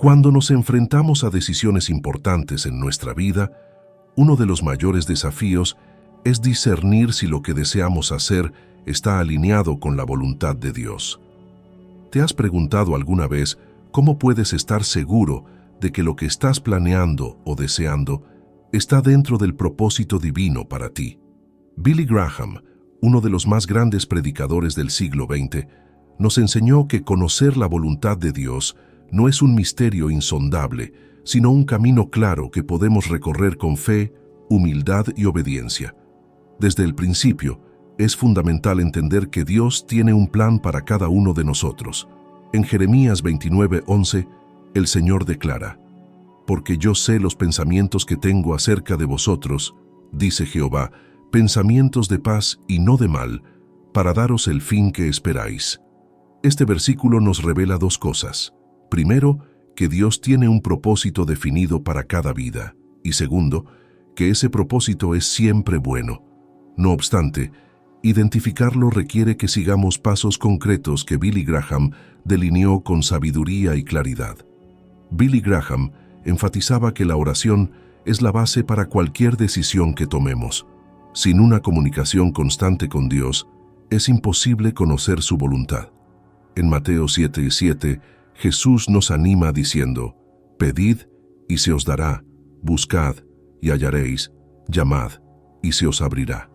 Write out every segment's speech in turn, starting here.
Cuando nos enfrentamos a decisiones importantes en nuestra vida, uno de los mayores desafíos es discernir si lo que deseamos hacer está alineado con la voluntad de Dios. ¿Te has preguntado alguna vez cómo puedes estar seguro de que lo que estás planeando o deseando está dentro del propósito divino para ti? Billy Graham, uno de los más grandes predicadores del siglo XX, nos enseñó que conocer la voluntad de Dios no es un misterio insondable, sino un camino claro que podemos recorrer con fe, humildad y obediencia. Desde el principio, es fundamental entender que Dios tiene un plan para cada uno de nosotros. En Jeremías 29:11, el Señor declara: «Porque yo sé los pensamientos que tengo acerca de vosotros, dice Jehová, pensamientos de paz y no de mal, para daros el fin que esperáis». Este versículo nos revela dos cosas. Primero, que Dios tiene un propósito definido para cada vida. Y segundo, que ese propósito es siempre bueno. No obstante, identificarlo requiere que sigamos pasos concretos que Billy Graham delineó con sabiduría y claridad. Billy Graham enfatizaba que la oración es la base para cualquier decisión que tomemos. Sin una comunicación constante con Dios, es imposible conocer su voluntad. En Mateo 7:7, Jesús nos anima diciendo: «Pedid y se os dará, buscad y hallaréis, llamad y se os abrirá».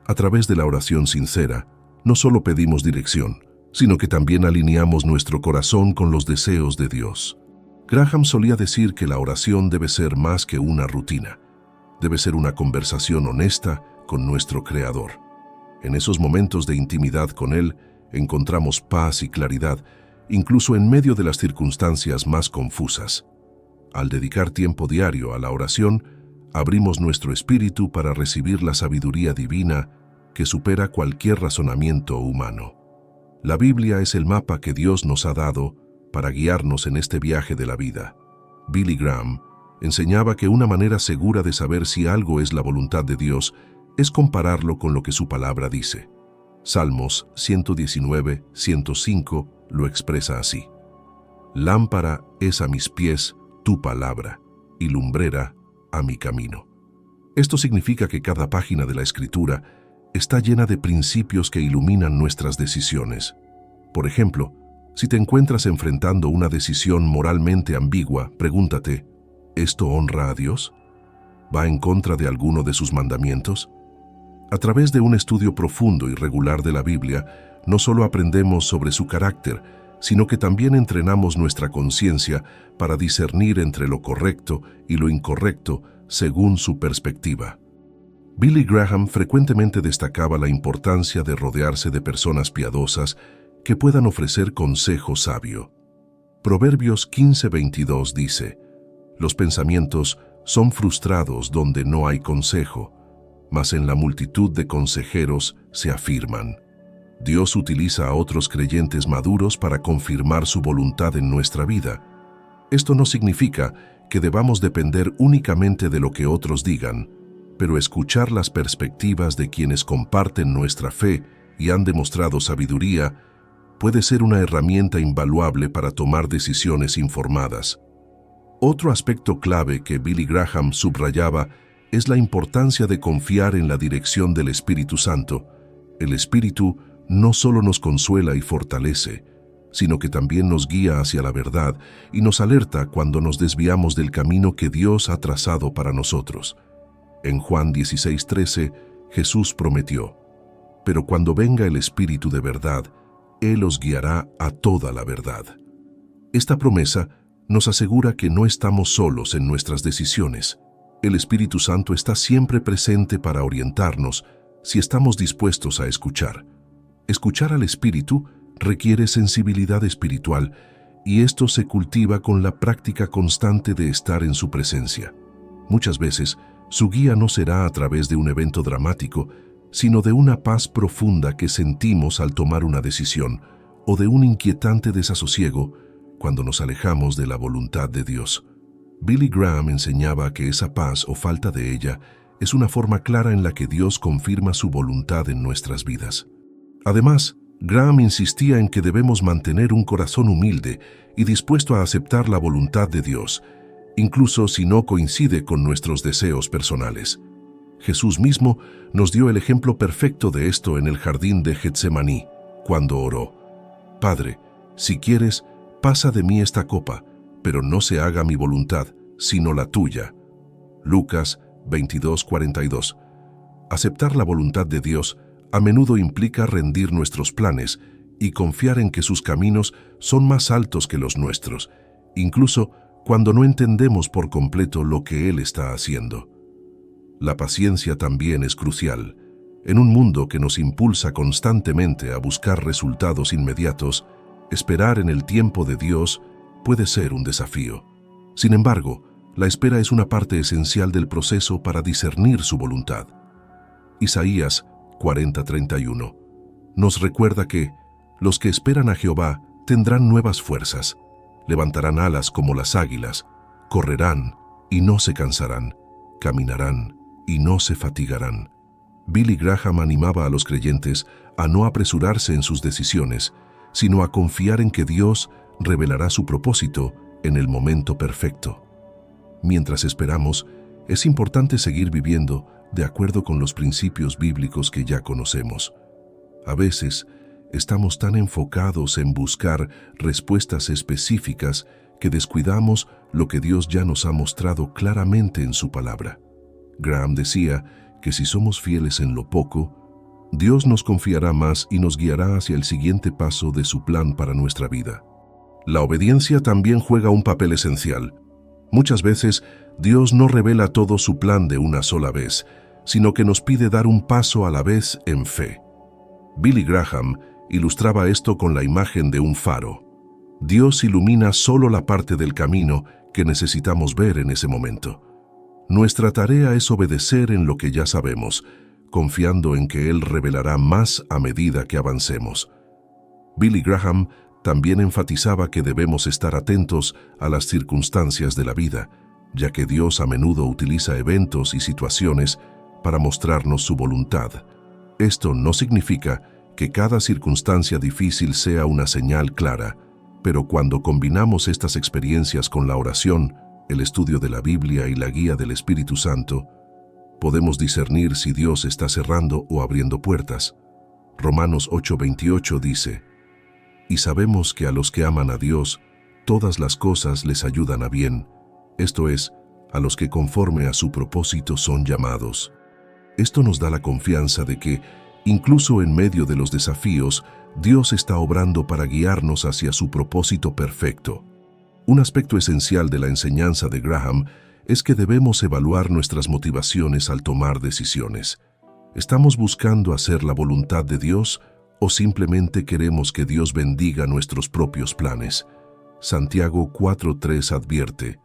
A través de la oración sincera, no solo pedimos dirección, sino que también alineamos nuestro corazón con los deseos de Dios. Graham solía decir que la oración debe ser más que una rutina. Debe ser una conversación honesta con nuestro Creador. En esos momentos de intimidad con Él, encontramos paz y claridad, incluso en medio de las circunstancias más confusas. Al dedicar tiempo diario a la oración, abrimos nuestro espíritu para recibir la sabiduría divina que supera cualquier razonamiento humano. La Biblia es el mapa que Dios nos ha dado para guiarnos en este viaje de la vida. Billy Graham enseñaba que una manera segura de saber si algo es la voluntad de Dios es compararlo con lo que su palabra dice. Salmos 119:105 lo expresa así: «Lámpara es a mis pies tu palabra, y lumbrera a mi camino». Esto significa que cada página de la Escritura está llena de principios que iluminan nuestras decisiones. Por ejemplo, si te encuentras enfrentando una decisión moralmente ambigua, pregúntate: ¿esto honra a Dios? ¿Va en contra de alguno de sus mandamientos? A través de un estudio profundo y regular de la Biblia, no solo aprendemos sobre su carácter, sino que también entrenamos nuestra conciencia para discernir entre lo correcto y lo incorrecto según su perspectiva. Billy Graham frecuentemente destacaba la importancia de rodearse de personas piadosas que puedan ofrecer consejo sabio. Proverbios 15:22 dice: «Los pensamientos son frustrados donde no hay consejo, mas en la multitud de consejeros se afirman». Dios utiliza a otros creyentes maduros para confirmar su voluntad en nuestra vida. Esto no significa que debamos depender únicamente de lo que otros digan, pero escuchar las perspectivas de quienes comparten nuestra fe y han demostrado sabiduría puede ser una herramienta invaluable para tomar decisiones informadas. Otro aspecto clave que Billy Graham subrayaba es la importancia de confiar en la dirección del Espíritu Santo. El Espíritu no solo nos consuela y fortalece, sino que también nos guía hacia la verdad y nos alerta cuando nos desviamos del camino que Dios ha trazado para nosotros. En Juan 16:13, Jesús prometió: «Pero cuando venga el Espíritu de verdad, Él os guiará a toda la verdad». Esta promesa nos asegura que no estamos solos en nuestras decisiones. El Espíritu Santo está siempre presente para orientarnos si estamos dispuestos a escuchar. Escuchar al Espíritu requiere sensibilidad espiritual, y esto se cultiva con la práctica constante de estar en su presencia. Muchas veces, su guía no será a través de un evento dramático, sino de una paz profunda que sentimos al tomar una decisión, o de un inquietante desasosiego cuando nos alejamos de la voluntad de Dios. Billy Graham enseñaba que esa paz o falta de ella es una forma clara en la que Dios confirma su voluntad en nuestras vidas. Además, Graham insistía en que debemos mantener un corazón humilde y dispuesto a aceptar la voluntad de Dios, incluso si no coincide con nuestros deseos personales. Jesús mismo nos dio el ejemplo perfecto de esto en el jardín de Getsemaní, cuando oró: «Padre, si quieres, pasa de mí esta copa, pero no se haga mi voluntad, sino la tuya». Lucas 22:42. Aceptar la voluntad de Dios a menudo implica rendir nuestros planes y confiar en que sus caminos son más altos que los nuestros, incluso cuando no entendemos por completo lo que Él está haciendo. La paciencia también es crucial. En un mundo que nos impulsa constantemente a buscar resultados inmediatos, esperar en el tiempo de Dios puede ser un desafío. Sin embargo, la espera es una parte esencial del proceso para discernir su voluntad. Isaías 40:31 nos recuerda que los que esperan a Jehová tendrán nuevas fuerzas, levantarán alas como las águilas, correrán y no se cansarán, caminarán y no se fatigarán. Billy Graham animaba a los creyentes a no apresurarse en sus decisiones, sino a confiar en que Dios revelará su propósito en el momento perfecto. Mientras esperamos, es importante seguir viviendo de acuerdo con los principios bíblicos que ya conocemos. A veces, estamos tan enfocados en buscar respuestas específicas que descuidamos lo que Dios ya nos ha mostrado claramente en su palabra. Graham decía que si somos fieles en lo poco, Dios nos confiará más y nos guiará hacia el siguiente paso de su plan para nuestra vida. La obediencia también juega un papel esencial. Muchas veces, Dios no revela todo su plan de una sola vez, sino que nos pide dar un paso a la vez en fe. Billy Graham ilustraba esto con la imagen de un faro. Dios ilumina solo la parte del camino que necesitamos ver en ese momento. Nuestra tarea es obedecer en lo que ya sabemos, confiando en que Él revelará más a medida que avancemos. Billy Graham también enfatizaba que debemos estar atentos a las circunstancias de la vida, ya que Dios a menudo utiliza eventos y situaciones para mostrarnos su voluntad. Esto no significa que cada circunstancia difícil sea una señal clara, pero cuando combinamos estas experiencias con la oración, el estudio de la Biblia y la guía del Espíritu Santo, podemos discernir si Dios está cerrando o abriendo puertas. Romanos 8:28 dice: «Y sabemos que a los que aman a Dios, todas las cosas les ayudan a bien, esto es, a los que conforme a su propósito son llamados». Esto nos da la confianza de que, incluso en medio de los desafíos, Dios está obrando para guiarnos hacia su propósito perfecto. Un aspecto esencial de la enseñanza de Graham es que debemos evaluar nuestras motivaciones al tomar decisiones. ¿Estamos buscando hacer la voluntad de Dios o simplemente queremos que Dios bendiga nuestros propios planes? Santiago 4:3 advierte: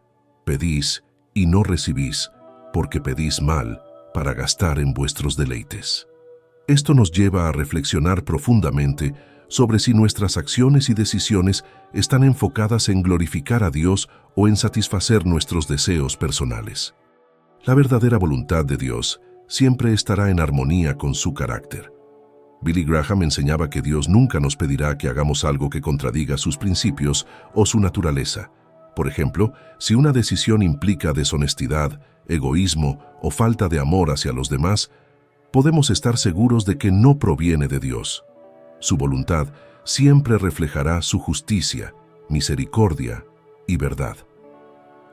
«Pedís y no recibís, porque pedís mal, para gastar en vuestros deleites». Esto nos lleva a reflexionar profundamente sobre si nuestras acciones y decisiones están enfocadas en glorificar a Dios o en satisfacer nuestros deseos personales. La verdadera voluntad de Dios siempre estará en armonía con su carácter. Billy Graham enseñaba que Dios nunca nos pedirá que hagamos algo que contradiga sus principios o su naturaleza. Por ejemplo, si una decisión implica deshonestidad, egoísmo o falta de amor hacia los demás, podemos estar seguros de que no proviene de Dios. Su voluntad siempre reflejará su justicia, misericordia y verdad.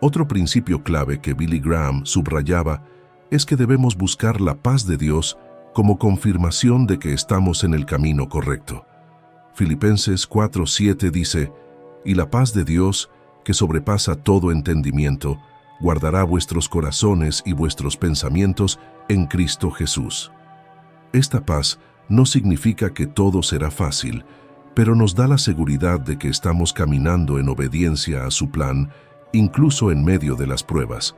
Otro principio clave que Billy Graham subrayaba es que debemos buscar la paz de Dios como confirmación de que estamos en el camino correcto. Filipenses 4:7 dice: «Y la paz de Dios, que sobrepasa todo entendimiento, guardará vuestros corazones y vuestros pensamientos en Cristo Jesús». Esta paz no significa que todo será fácil, pero nos da la seguridad de que estamos caminando en obediencia a su plan, incluso en medio de las pruebas.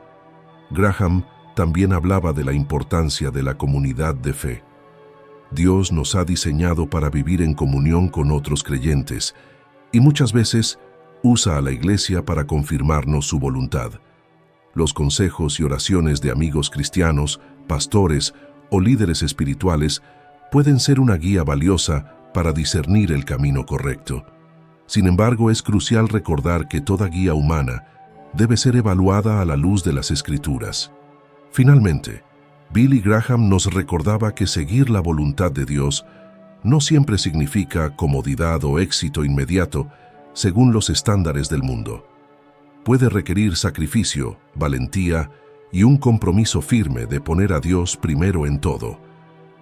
Graham también hablaba de la importancia de la comunidad de fe. Dios nos ha diseñado para vivir en comunión con otros creyentes, y muchas veces usa a la Iglesia para confirmarnos su voluntad. Los consejos y oraciones de amigos cristianos, pastores o líderes espirituales pueden ser una guía valiosa para discernir el camino correcto. Sin embargo, es crucial recordar que toda guía humana debe ser evaluada a la luz de las Escrituras. Finalmente, Billy Graham nos recordaba que seguir la voluntad de Dios no siempre significa comodidad o éxito inmediato según los estándares del mundo. Puede requerir sacrificio, valentía y un compromiso firme de poner a Dios primero en todo.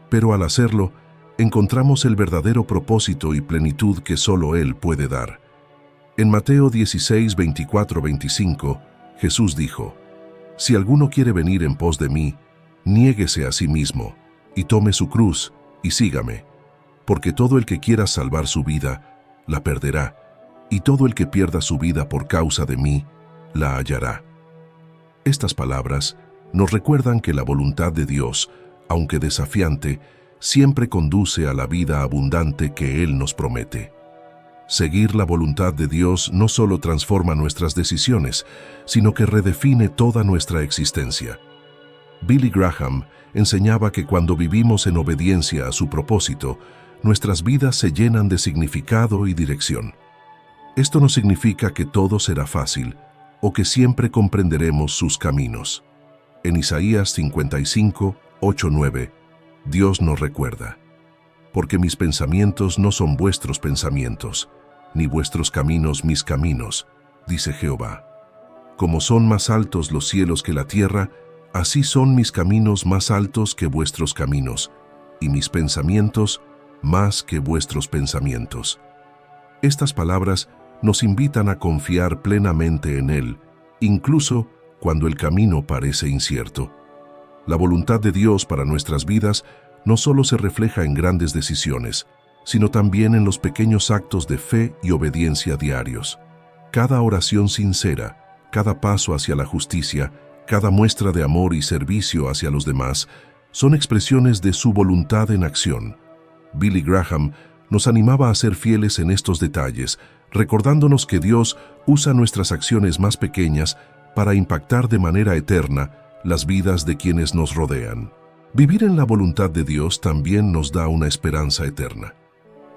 Pero al hacerlo, encontramos el verdadero propósito y plenitud que solo Él puede dar. En Mateo 16, 24, 25, Jesús dijo: «Si alguno quiere venir en pos de mí, niéguese a sí mismo, y tome su cruz, y sígame. Porque todo el que quiera salvar su vida, la perderá, y todo el que pierda su vida por causa de mí, la hallará». Estas palabras nos recuerdan que la voluntad de Dios, aunque desafiante, siempre conduce a la vida abundante que Él nos promete. Seguir la voluntad de Dios no solo transforma nuestras decisiones, sino que redefine toda nuestra existencia. Billy Graham enseñaba que cuando vivimos en obediencia a su propósito, nuestras vidas se llenan de significado y dirección. Esto no significa que todo será fácil o que siempre comprenderemos sus caminos. En Isaías 55, 8, 9, Dios nos recuerda: «Porque mis pensamientos no son vuestros pensamientos, ni vuestros caminos mis caminos, dice Jehová. Como son más altos los cielos que la tierra, así son mis caminos más altos que vuestros caminos, y mis pensamientos más que vuestros pensamientos». Estas palabras nos invitan a confiar plenamente en Él, incluso cuando el camino parece incierto. La voluntad de Dios para nuestras vidas no solo se refleja en grandes decisiones, sino también en los pequeños actos de fe y obediencia diarios. Cada oración sincera, cada paso hacia la justicia, cada muestra de amor y servicio hacia los demás, son expresiones de su voluntad en acción. Billy Graham nos animaba a ser fieles en estos detalles, recordándonos que Dios usa nuestras acciones más pequeñas para impactar de manera eterna las vidas de quienes nos rodean. Vivir en la voluntad de Dios también nos da una esperanza eterna.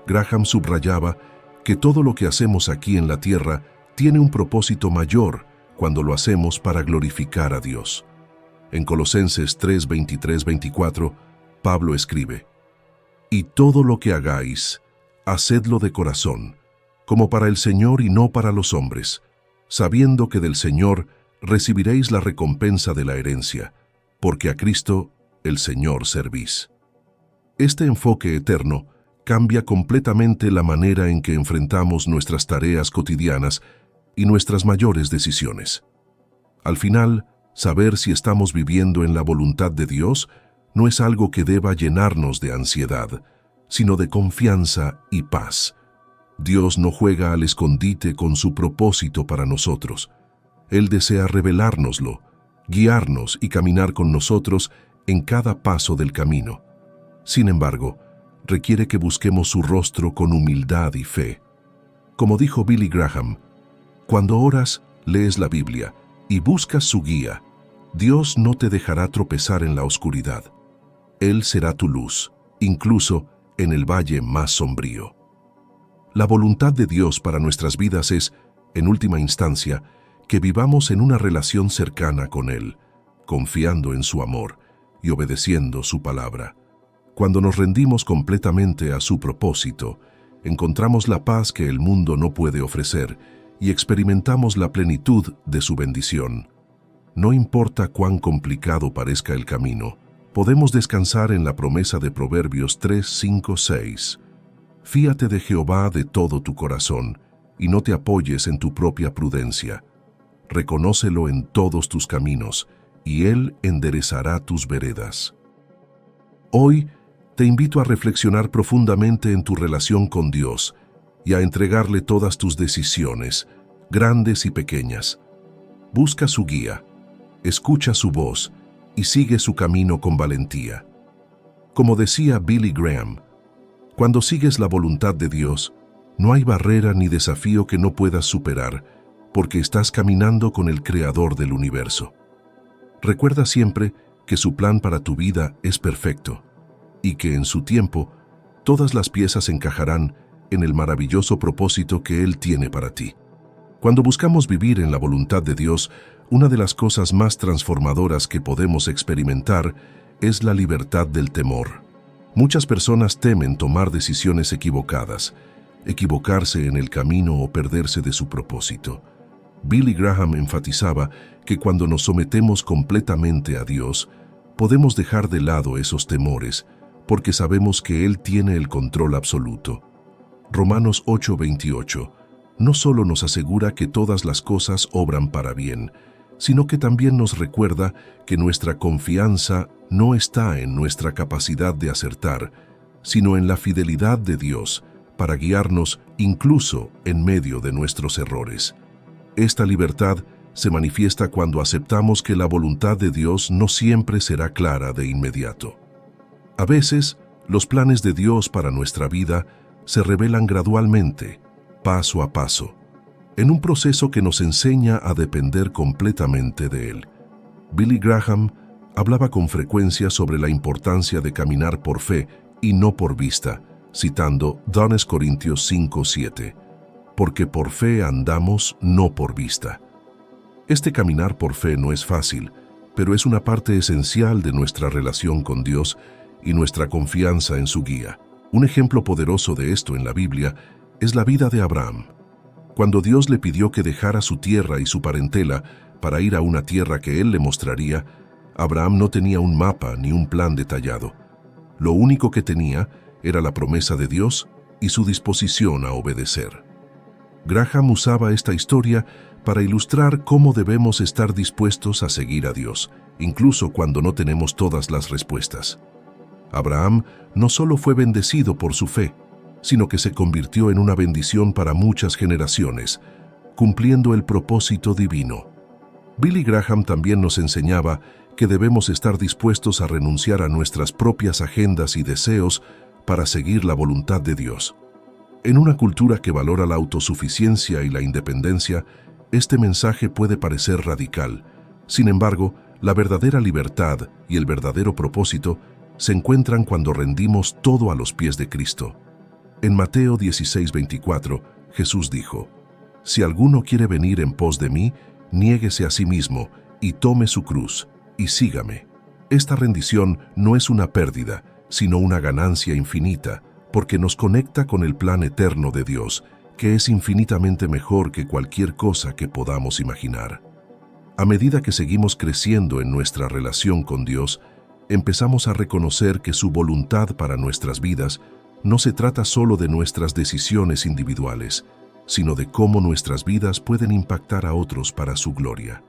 Graham subrayaba que todo lo que hacemos aquí en la tierra tiene un propósito mayor cuando lo hacemos para glorificar a Dios. En Colosenses 3, 23, 24, Pablo escribe: «Y todo lo que hagáis, hacedlo de corazón, como para el Señor y no para los hombres, sabiendo que del Señor recibiréis la recompensa de la herencia, porque a Cristo, el Señor, servís». Este enfoque eterno cambia completamente la manera en que enfrentamos nuestras tareas cotidianas y nuestras mayores decisiones. Al final, saber si estamos viviendo en la voluntad de Dios no es algo que deba llenarnos de ansiedad, sino de confianza y paz. Dios no juega al escondite con su propósito para nosotros. Él desea revelárnoslo, guiarnos y caminar con nosotros en cada paso del camino. Sin embargo, requiere que busquemos su rostro con humildad y fe. Como dijo Billy Graham, cuando oras, lees la Biblia y buscas su guía, Dios no te dejará tropezar en la oscuridad. Él será tu luz, incluso en el valle más sombrío. La voluntad de Dios para nuestras vidas es, en última instancia, que vivamos en una relación cercana con Él, confiando en su amor y obedeciendo su palabra. Cuando nos rendimos completamente a su propósito, encontramos la paz que el mundo no puede ofrecer y experimentamos la plenitud de su bendición. No importa cuán complicado parezca el camino, podemos descansar en la promesa de Proverbios 3, 5, 6. Fíate de Jehová de todo tu corazón y no te apoyes en tu propia prudencia. Reconócelo en todos tus caminos y Él enderezará tus veredas. Hoy, te invito a reflexionar profundamente en tu relación con Dios y a entregarle todas tus decisiones, grandes y pequeñas. Busca su guía, escucha su voz y sigue su camino con valentía. Como decía Billy Graham, cuando sigues la voluntad de Dios, no hay barrera ni desafío que no puedas superar, porque estás caminando con el Creador del universo. Recuerda siempre que su plan para tu vida es perfecto, y que en su tiempo todas las piezas encajarán en el maravilloso propósito que Él tiene para ti. Cuando buscamos vivir en la voluntad de Dios, una de las cosas más transformadoras que podemos experimentar es la libertad del temor. Muchas personas temen tomar decisiones equivocadas, equivocarse en el camino o perderse de su propósito. Billy Graham enfatizaba que cuando nos sometemos completamente a Dios, podemos dejar de lado esos temores, porque sabemos que Él tiene el control absoluto. Romanos 8:28 no solo nos asegura que todas las cosas obran para bien, sino que también nos recuerda que nuestra confianza no está en nuestra capacidad de acertar, sino en la fidelidad de Dios para guiarnos incluso en medio de nuestros errores. Esta libertad se manifiesta cuando aceptamos que la voluntad de Dios no siempre será clara de inmediato. A veces, los planes de Dios para nuestra vida se revelan gradualmente, paso a paso, en un proceso que nos enseña a depender completamente de Él. Billy Graham hablaba con frecuencia sobre la importancia de caminar por fe y no por vista, citando 2 Corintios 5:7, porque por fe andamos, no por vista. Este caminar por fe no es fácil, pero es una parte esencial de nuestra relación con Dios y nuestra confianza en su guía. Un ejemplo poderoso de esto en la Biblia es la vida de Abraham. Cuando Dios le pidió que dejara su tierra y su parentela para ir a una tierra que Él le mostraría, Abraham no tenía un mapa ni un plan detallado. Lo único que tenía era la promesa de Dios y su disposición a obedecer. Graham usaba esta historia para ilustrar cómo debemos estar dispuestos a seguir a Dios, incluso cuando no tenemos todas las respuestas. Abraham no solo fue bendecido por su fe, sino que se convirtió en una bendición para muchas generaciones, cumpliendo el propósito divino. Billy Graham también nos enseñaba que debemos estar dispuestos a renunciar a nuestras propias agendas y deseos para seguir la voluntad de Dios. En una cultura que valora la autosuficiencia y la independencia, este mensaje puede parecer radical. Sin embargo, la verdadera libertad y el verdadero propósito se encuentran cuando rendimos todo a los pies de Cristo. En Mateo 16:24, Jesús dijo: «Si alguno quiere venir en pos de mí, niéguese a sí mismo y tome su cruz, y sígame». Esta rendición no es una pérdida, sino una ganancia infinita, porque nos conecta con el plan eterno de Dios, que es infinitamente mejor que cualquier cosa que podamos imaginar. A medida que seguimos creciendo en nuestra relación con Dios, empezamos a reconocer que su voluntad para nuestras vidas no se trata solo de nuestras decisiones individuales, sino de cómo nuestras vidas pueden impactar a otros para su gloria.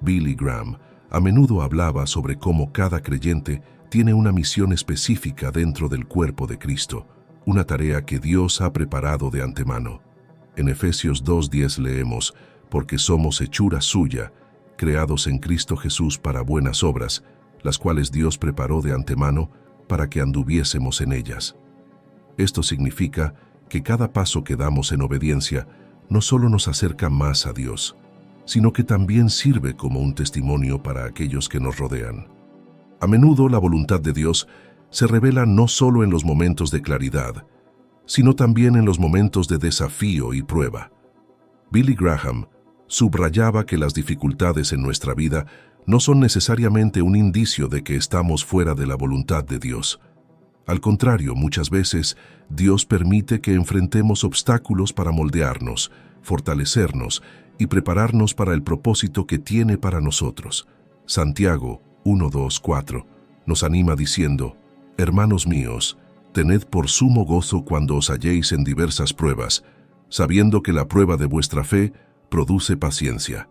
Billy Graham a menudo hablaba sobre cómo cada creyente tiene una misión específica dentro del cuerpo de Cristo, una tarea que Dios ha preparado de antemano. En Efesios 2:10 leemos: «Porque somos hechura suya, creados en Cristo Jesús para buenas obras, las cuales Dios preparó de antemano para que anduviésemos en ellas». Esto significa que cada paso que damos en obediencia no solo nos acerca más a Dios, sino que también sirve como un testimonio para aquellos que nos rodean. A menudo la voluntad de Dios se revela no solo en los momentos de claridad, sino también en los momentos de desafío y prueba. Billy Graham subrayaba que las dificultades en nuestra vida no son necesariamente un indicio de que estamos fuera de la voluntad de Dios. Al contrario, muchas veces Dios permite que enfrentemos obstáculos para moldearnos, fortalecernos y prepararnos para el propósito que tiene para nosotros. Santiago 1:2-4 nos anima diciendo: «Hermanos míos, tened por sumo gozo cuando os halléis en diversas pruebas, sabiendo que la prueba de vuestra fe produce paciencia.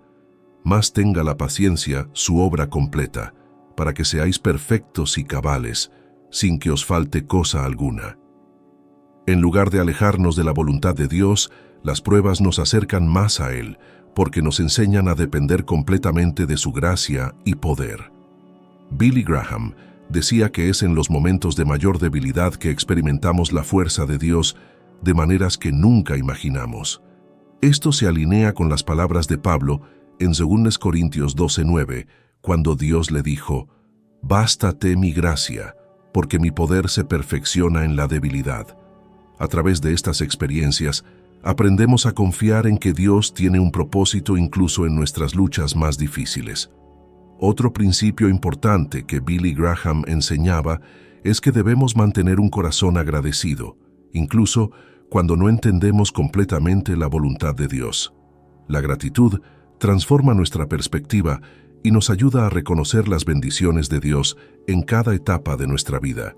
Mas tenga la paciencia su obra completa, para que seáis perfectos y cabales, sin que os falte cosa alguna». En lugar de alejarnos de la voluntad de Dios, las pruebas nos acercan más a Él, porque nos enseñan a depender completamente de su gracia y poder. Billy Graham decía que es en los momentos de mayor debilidad que experimentamos la fuerza de Dios de maneras que nunca imaginamos. Esto se alinea con las palabras de Pablo en 2 Corintios 12:9, cuando Dios le dijo: «Bástate mi gracia, porque mi poder se perfecciona en la debilidad. A través de estas experiencias, aprendemos a confiar en que Dios tiene un propósito incluso en nuestras luchas más difíciles. Otro principio importante que Billy Graham enseñaba es que debemos mantener un corazón agradecido, incluso cuando no entendemos completamente la voluntad de Dios. La gratitud transforma nuestra perspectiva y nos ayuda a reconocer las bendiciones de Dios en cada etapa de nuestra vida.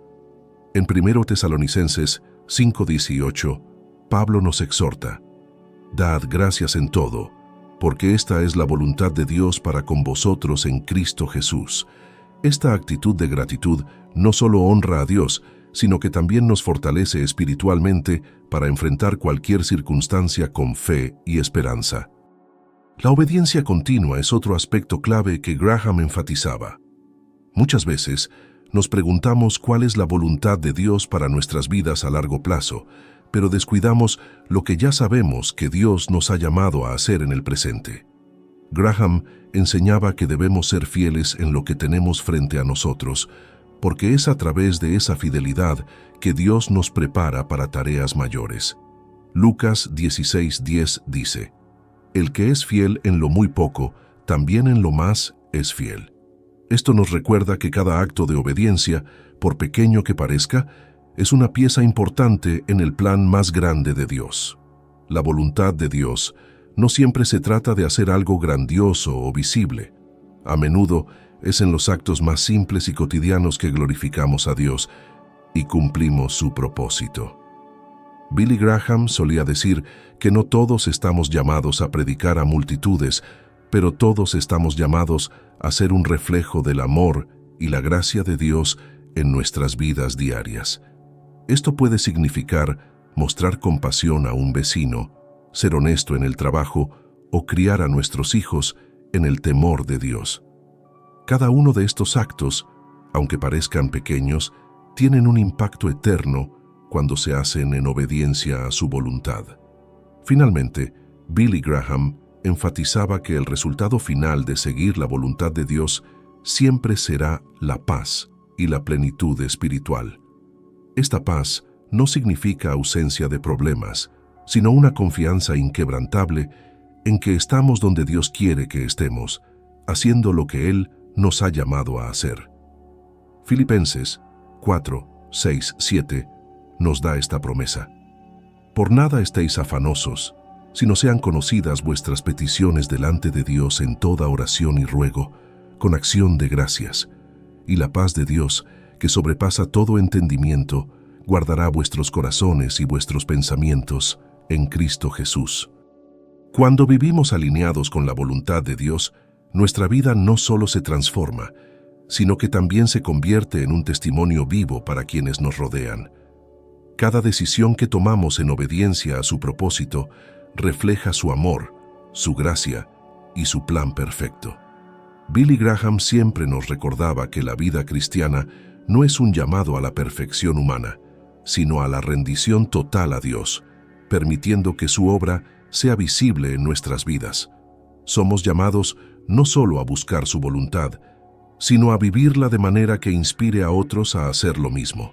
En 1 Tesalonicenses 5:18, Pablo nos exhorta: «Dad gracias en todo, porque esta es la voluntad de Dios para con vosotros en Cristo Jesús». Esta actitud de gratitud no solo honra a Dios, sino que también nos fortalece espiritualmente para enfrentar cualquier circunstancia con fe y esperanza. La obediencia continua es otro aspecto clave que Graham enfatizaba. Muchas veces nos preguntamos cuál es la voluntad de Dios para nuestras vidas a largo plazo, pero descuidamos lo que ya sabemos que Dios nos ha llamado a hacer en el presente. Graham enseñaba que debemos ser fieles en lo que tenemos frente a nosotros, porque es a través de esa fidelidad que Dios nos prepara para tareas mayores. Lucas 16:10 dice: «El que es fiel en lo muy poco, también en lo más es fiel». Esto nos recuerda que cada acto de obediencia, por pequeño que parezca, es una pieza importante en el plan más grande de Dios. La voluntad de Dios no siempre se trata de hacer algo grandioso o visible. A menudo es en los actos más simples y cotidianos que glorificamos a Dios y cumplimos su propósito. Billy Graham solía decir que no todos estamos llamados a predicar a multitudes, pero todos estamos llamados a ser un reflejo del amor y la gracia de Dios en nuestras vidas diarias. Esto puede significar mostrar compasión a un vecino, ser honesto en el trabajo o criar a nuestros hijos en el temor de Dios. Cada uno de estos actos, aunque parezcan pequeños, tienen un impacto eterno cuando se hacen en obediencia a su voluntad. Finalmente, Billy Graham enfatizaba que el resultado final de seguir la voluntad de Dios siempre será la paz y la plenitud espiritual. Esta paz no significa ausencia de problemas, sino una confianza inquebrantable en que estamos donde Dios quiere que estemos, haciendo lo que Él nos ha llamado a hacer. Filipenses 4:6-7 nos da esta promesa: «Por nada estéis afanosos, sino sean conocidas vuestras peticiones delante de Dios en toda oración y ruego, con acción de gracias. Y la paz de Dios, que sobrepasa todo entendimiento, guardará vuestros corazones y vuestros pensamientos en Cristo Jesús». Cuando vivimos alineados con la voluntad de Dios, nuestra vida no solo se transforma, sino que también se convierte en un testimonio vivo para quienes nos rodean. Cada decisión que tomamos en obediencia a su propósito refleja su amor, su gracia y su plan perfecto. Billy Graham siempre nos recordaba que la vida cristiana no es un llamado a la perfección humana, sino a la rendición total a Dios, permitiendo que su obra sea visible en nuestras vidas. Somos llamados no solo a buscar su voluntad, sino a vivirla de manera que inspire a otros a hacer lo mismo.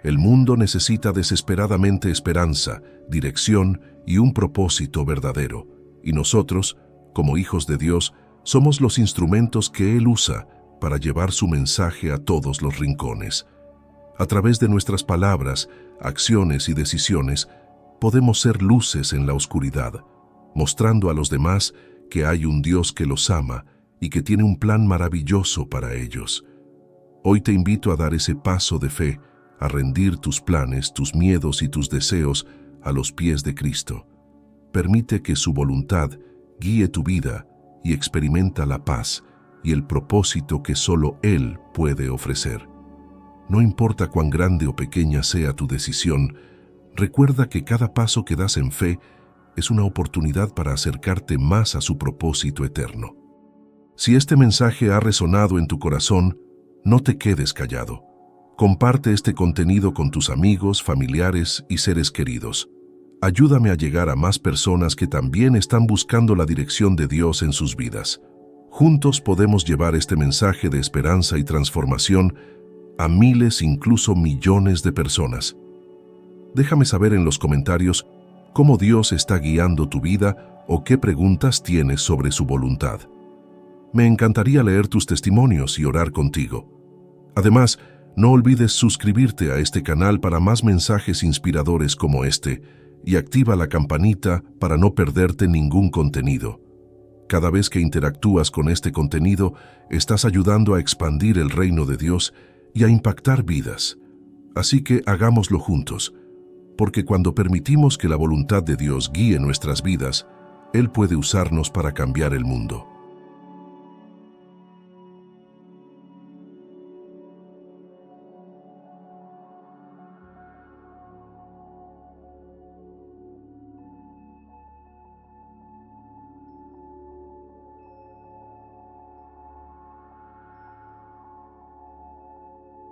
El mundo necesita desesperadamente esperanza, dirección y un propósito verdadero, y nosotros, como hijos de Dios, somos los instrumentos que Él usa para llevar su mensaje a todos los rincones. A través de nuestras palabras, acciones y decisiones, podemos ser luces en la oscuridad, mostrando a los demás que hay un Dios que los ama y que tiene un plan maravilloso para ellos. Hoy te invito a dar ese paso de fe, a rendir tus planes, tus miedos y tus deseos a los pies de Cristo. Permite que su voluntad guíe tu vida y experimenta la paz y el propósito que solo Él puede ofrecer. No importa cuán grande o pequeña sea tu decisión, recuerda que cada paso que das en fe es una oportunidad para acercarte más a su propósito eterno. Si este mensaje ha resonado en tu corazón, no te quedes callado. Comparte este contenido con tus amigos, familiares y seres queridos. Ayúdame a llegar a más personas que también están buscando la dirección de Dios en sus vidas. Juntos podemos llevar este mensaje de esperanza y transformación a miles, incluso millones de personas. Déjame saber en los comentarios cómo Dios está guiando tu vida o qué preguntas tienes sobre su voluntad. Me encantaría leer tus testimonios y orar contigo. Además, no olvides suscribirte a este canal para más mensajes inspiradores como este y activa la campanita para no perderte ningún contenido. Cada vez que interactúas con este contenido, estás ayudando a expandir el reino de Dios y a impactar vidas. Así que hagámoslo juntos, porque cuando permitimos que la voluntad de Dios guíe nuestras vidas, Él puede usarnos para cambiar el mundo.